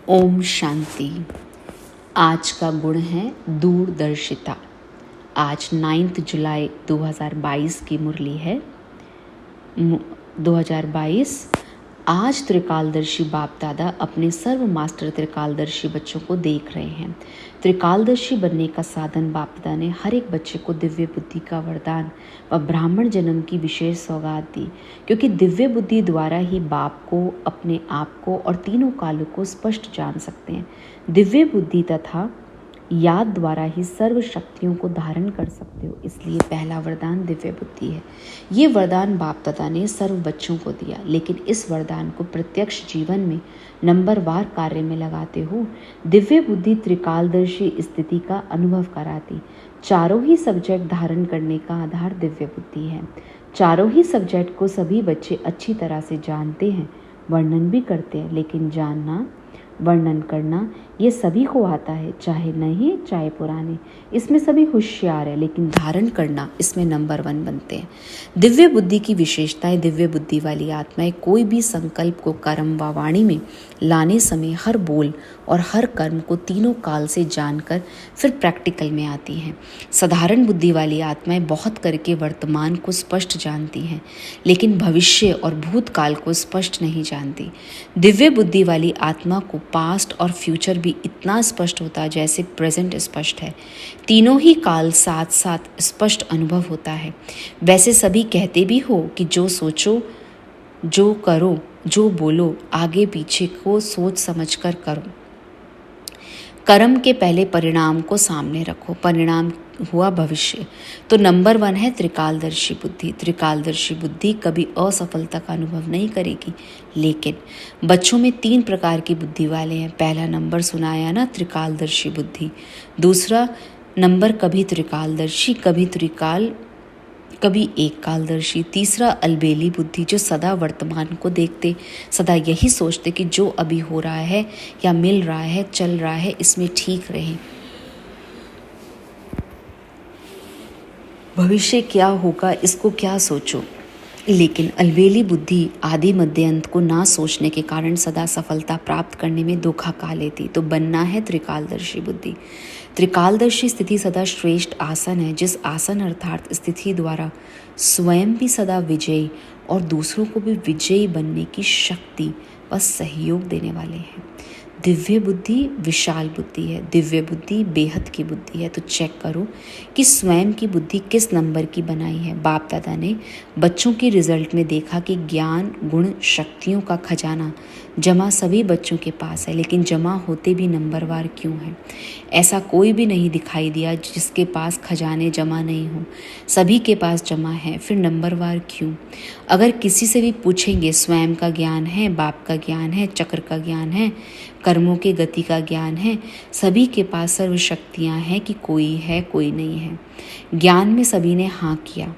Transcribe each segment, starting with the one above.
ओम शांति। आज का गुण है दूरदर्शिता। आज 9 जुलाई 2022 की मुरली है। 2022 आज त्रिकालदर्शी बाप दादा अपने सर्व मास्टर त्रिकालदर्शी बच्चों को देख रहे हैं। त्रिकालदर्शी बनने का साधन बाप दादा ने हर एक बच्चे को दिव्य बुद्धि का वरदान व ब्राह्मण जन्म की विशेष सौगात दी, क्योंकि दिव्य बुद्धि द्वारा ही बाप को, अपने आप को और तीनों कालों को स्पष्ट जान सकते हैं। दिव्य बुद्धि तथा याद द्वारा ही सर्व शक्तियों को धारण कर सकते हो, इसलिए पहला वरदान दिव्य बुद्धि है। ये वरदान बाप दादा ने सर्व बच्चों को दिया, लेकिन इस वरदान को प्रत्यक्ष जीवन में नंबरवार कार्य में लगाते हो दिव्य बुद्धि त्रिकालदर्शी स्थिति का अनुभव कराती। चारों ही सब्जेक्ट धारण करने का आधार दिव्य बुद्धि है। चारों ही सब्जेक्ट को सभी बच्चे अच्छी तरह से जानते हैं, वर्णन भी करते हैं, लेकिन जानना, वर्णन करना ये सभी को आता है, चाहे नए चाहे पुराने। इसमें सभी होशियार है, लेकिन धारण करना इसमें नंबर 1 बनते हैं। दिव्य बुद्धि की विशेषताएं। दिव्य बुद्धि वाली आत्माएं कोई भी संकल्प को कर्म व वाणी में लाने समय हर बोल और हर कर्म को तीनों काल से जानकर फिर प्रैक्टिकल में आती हैं। साधारण बुद्धि वाली आत्माएं बहुत करके वर्तमान को स्पष्ट जानती हैं, लेकिन भविष्य और भूतकाल को स्पष्ट नहीं जानती। दिव्य बुद्धि वाली आत्मा को पास्ट और फ्यूचर भी इतना स्पष्ट होता है जैसे प्रेजेंट स्पष्ट है। तीनों ही काल साथ साथ स्पष्ट अनुभव होता है। वैसे सभी कहते भी हो कि जो सोचो, जो करो, जो बोलो, आगे पीछे को सोच समझ कर करो। कर्म के पहले परिणाम को सामने रखो। परिणाम हुआ भविष्य। तो नंबर 1 है त्रिकालदर्शी बुद्धि। त्रिकालदर्शी बुद्धि कभी असफलता का अनुभव नहीं करेगी, लेकिन बच्चों में 3 प्रकार की बुद्धि वाले हैं। पहला नंबर सुनाया ना, त्रिकालदर्शी बुद्धि। दूसरा नंबर कभी त्रिकालदर्शी, कभी एक कालदर्शी। तीसरा अलबेली बुद्धि, जो सदा वर्तमान को देखते, सदा यही सोचते कि जो अभी हो रहा है या मिल रहा है, चल रहा है, इसमें ठीक रहे। भविष्य क्या होगा इसको क्या सोचो। लेकिन अलबेली बुद्धि आदि मध्य अंत को ना सोचने के कारण सदा सफलता प्राप्त करने में धोखा खा लेती। तो बनना है त्रिकालदर्शी बुद्धि। त्रिकालदर्शी स्थिति सदा श्रेष्ठ आसन है, जिस आसन अर्थात स्थिति द्वारा स्वयं भी सदा विजयी और दूसरों को भी विजयी बनने की शक्ति व सहयोग देने वाले हैं। दिव्य बुद्धि विशाल बुद्धि है। दिव्य बुद्धि बेहद की बुद्धि है। तो चेक करो कि स्वयं की बुद्धि किस नंबर की बनाई है। बाप दादा ने बच्चों के रिजल्ट में देखा कि ज्ञान, गुण, शक्तियों का खजाना जमा सभी बच्चों के पास है, लेकिन जमा होते भी नंबरवार क्यों है? ऐसा कोई भी नहीं दिखाई दिया जिसके पास खजाने जमा नहीं हो। सभी के पास जमा है, फिर नंबरवार क्यों? अगर किसी से भी पूछेंगे, स्वयं का ज्ञान है, बाप का ज्ञान है, चक्र का ज्ञान है, कर्मों के गति का ज्ञान है, सभी के पास सर्व शक्तियाँ हैं कि कोई है कोई नहीं है। ज्ञान में सभी ने हाँ किया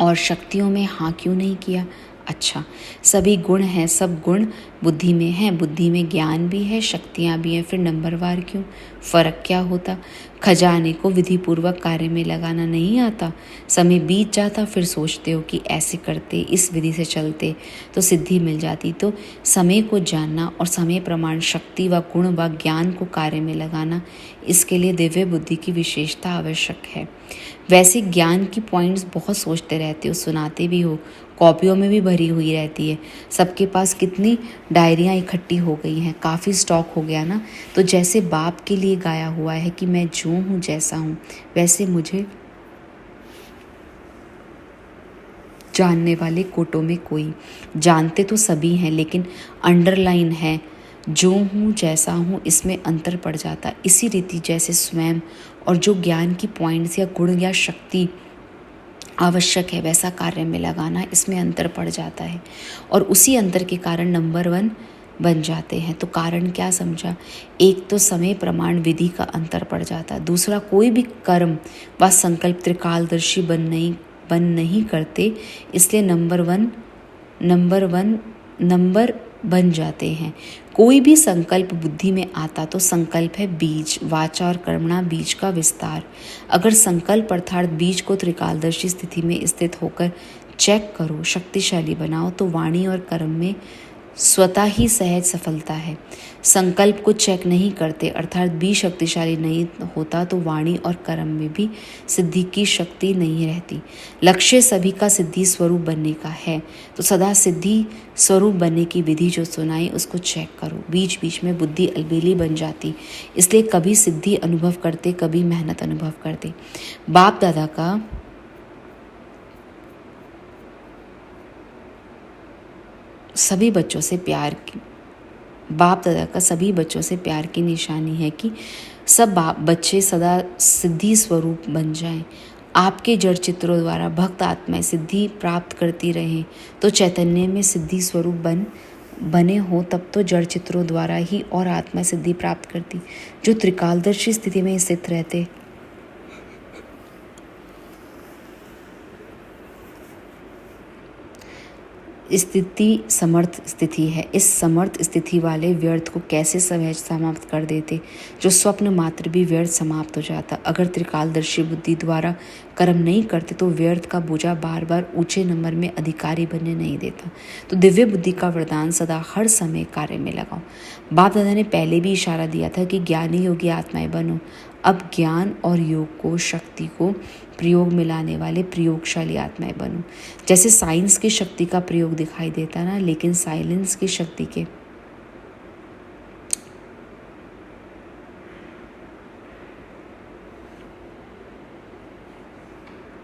और शक्तियों में हाँ क्यों नहीं किया? अच्छा, सभी गुण हैं, सब गुण बुद्धि में हैं, बुद्धि में ज्ञान भी है, शक्तियाँ भी हैं, फिर नंबरवार क्यों? फ़र्क क्या होता? खजाने को विधिपूर्वक कार्य में लगाना नहीं आता। समय बीत जाता, फिर सोचते हो कि ऐसे करते, इस विधि से चलते तो सिद्धि मिल जाती। तो समय को जानना और समय प्रमाण शक्ति व गुण व ज्ञान को कार्य में लगाना, इसके लिए दिव्य बुद्धि की विशेषता आवश्यक है। वैसे ज्ञान की पॉइंट्स बहुत सोचते रहते हो, सुनाते भी हो, कॉपियों में भी भरी हुई रहती है। सबके पास कितनी डायरियाँ इकट्ठी हो गई हैं, काफ़ी स्टॉक हो गया ना। तो जैसे बाप के लिए गाया हुआ है कि मैं जो हूँ जैसा हूँ, वैसे मुझे जानने वाले कोटों में कोई, जानते तो सभी हैं, लेकिन अंडरलाइन है जो हूँ जैसा हूँ, इसमें अंतर पड़ जाता। इसी रीति जैसे स्वयं और जो ज्ञान की पॉइंट्स या गुण या शक्ति आवश्यक है, वैसा कार्य में लगाना, इसमें अंतर पड़ जाता है और उसी अंतर के कारण नंबर 1 बन जाते हैं। तो कारण क्या समझा? एक तो समय प्रमाण विधि का अंतर पड़ जाता, दूसरा कोई भी कर्म व संकल्प त्रिकालदर्शी बन नहीं करते, इसलिए नंबर बन जाते हैं। कोई भी संकल्प बुद्धि में आता तो संकल्प है बीज, वाचा और कर्मणा बीज का विस्तार। अगर संकल्प अर्थात बीज को त्रिकालदर्शी स्थिति में स्थित होकर चेक करो, शक्तिशाली बनाओ, तो वाणी और कर्म में स्वतः ही सहज सफलता है। संकल्प को चेक नहीं करते अर्थात भी शक्तिशाली नहीं होता तो वाणी और कर्म में भी सिद्धि की शक्ति नहीं रहती। लक्ष्य सभी का सिद्धि स्वरूप बनने का है तो सदा सिद्धि स्वरूप बनने की विधि जो सुनाई उसको चेक करो। बीच बीच में बुद्धि अलबेली बन जाती, इसलिए कभी सिद्धि अनुभव करते कभी मेहनत अनुभव करते। बाप दादा का सभी बच्चों से बाप दादा का सभी बच्चों से प्यार की निशानी है कि सब बच्चे सदा सिद्धि स्वरूप बन जाएं। आपके जड़ चित्रों द्वारा भक्त आत्माएं सिद्धि प्राप्त करती रहें तो चैतन्य में सिद्धि स्वरूप बने हो तब तो जड़ चित्रों द्वारा ही और आत्मा सिद्धि प्राप्त करती। जो त्रिकालदर्शी स्थिति में स्थित रहते स्थिति समर्थ स्थिति है। इस समर्थ स्थिति वाले व्यर्थ को कैसे सहज समाप्त कर देते, जो स्वप्न मात्र भी व्यर्थ समाप्त हो जाता। अगर त्रिकालदर्शी बुद्धि द्वारा कर्म नहीं करते तो व्यर्थ का बोझा बार बार ऊंचे नंबर में अधिकारी बनने नहीं देता। तो दिव्य बुद्धि का वरदान सदा हर समय कार्य में लगाओ। बाप दादा ने पहले भी इशारा दिया था कि ज्ञानी योगी आत्माएं बनो। अब ज्ञान और योग को शक्ति को प्रयोग में लाने वाले प्रयोगशाली आत्माएं बनो। जैसे साइंस की शक्ति का प्रयोग दिखाई देता ना, लेकिन साइलेंस की शक्ति के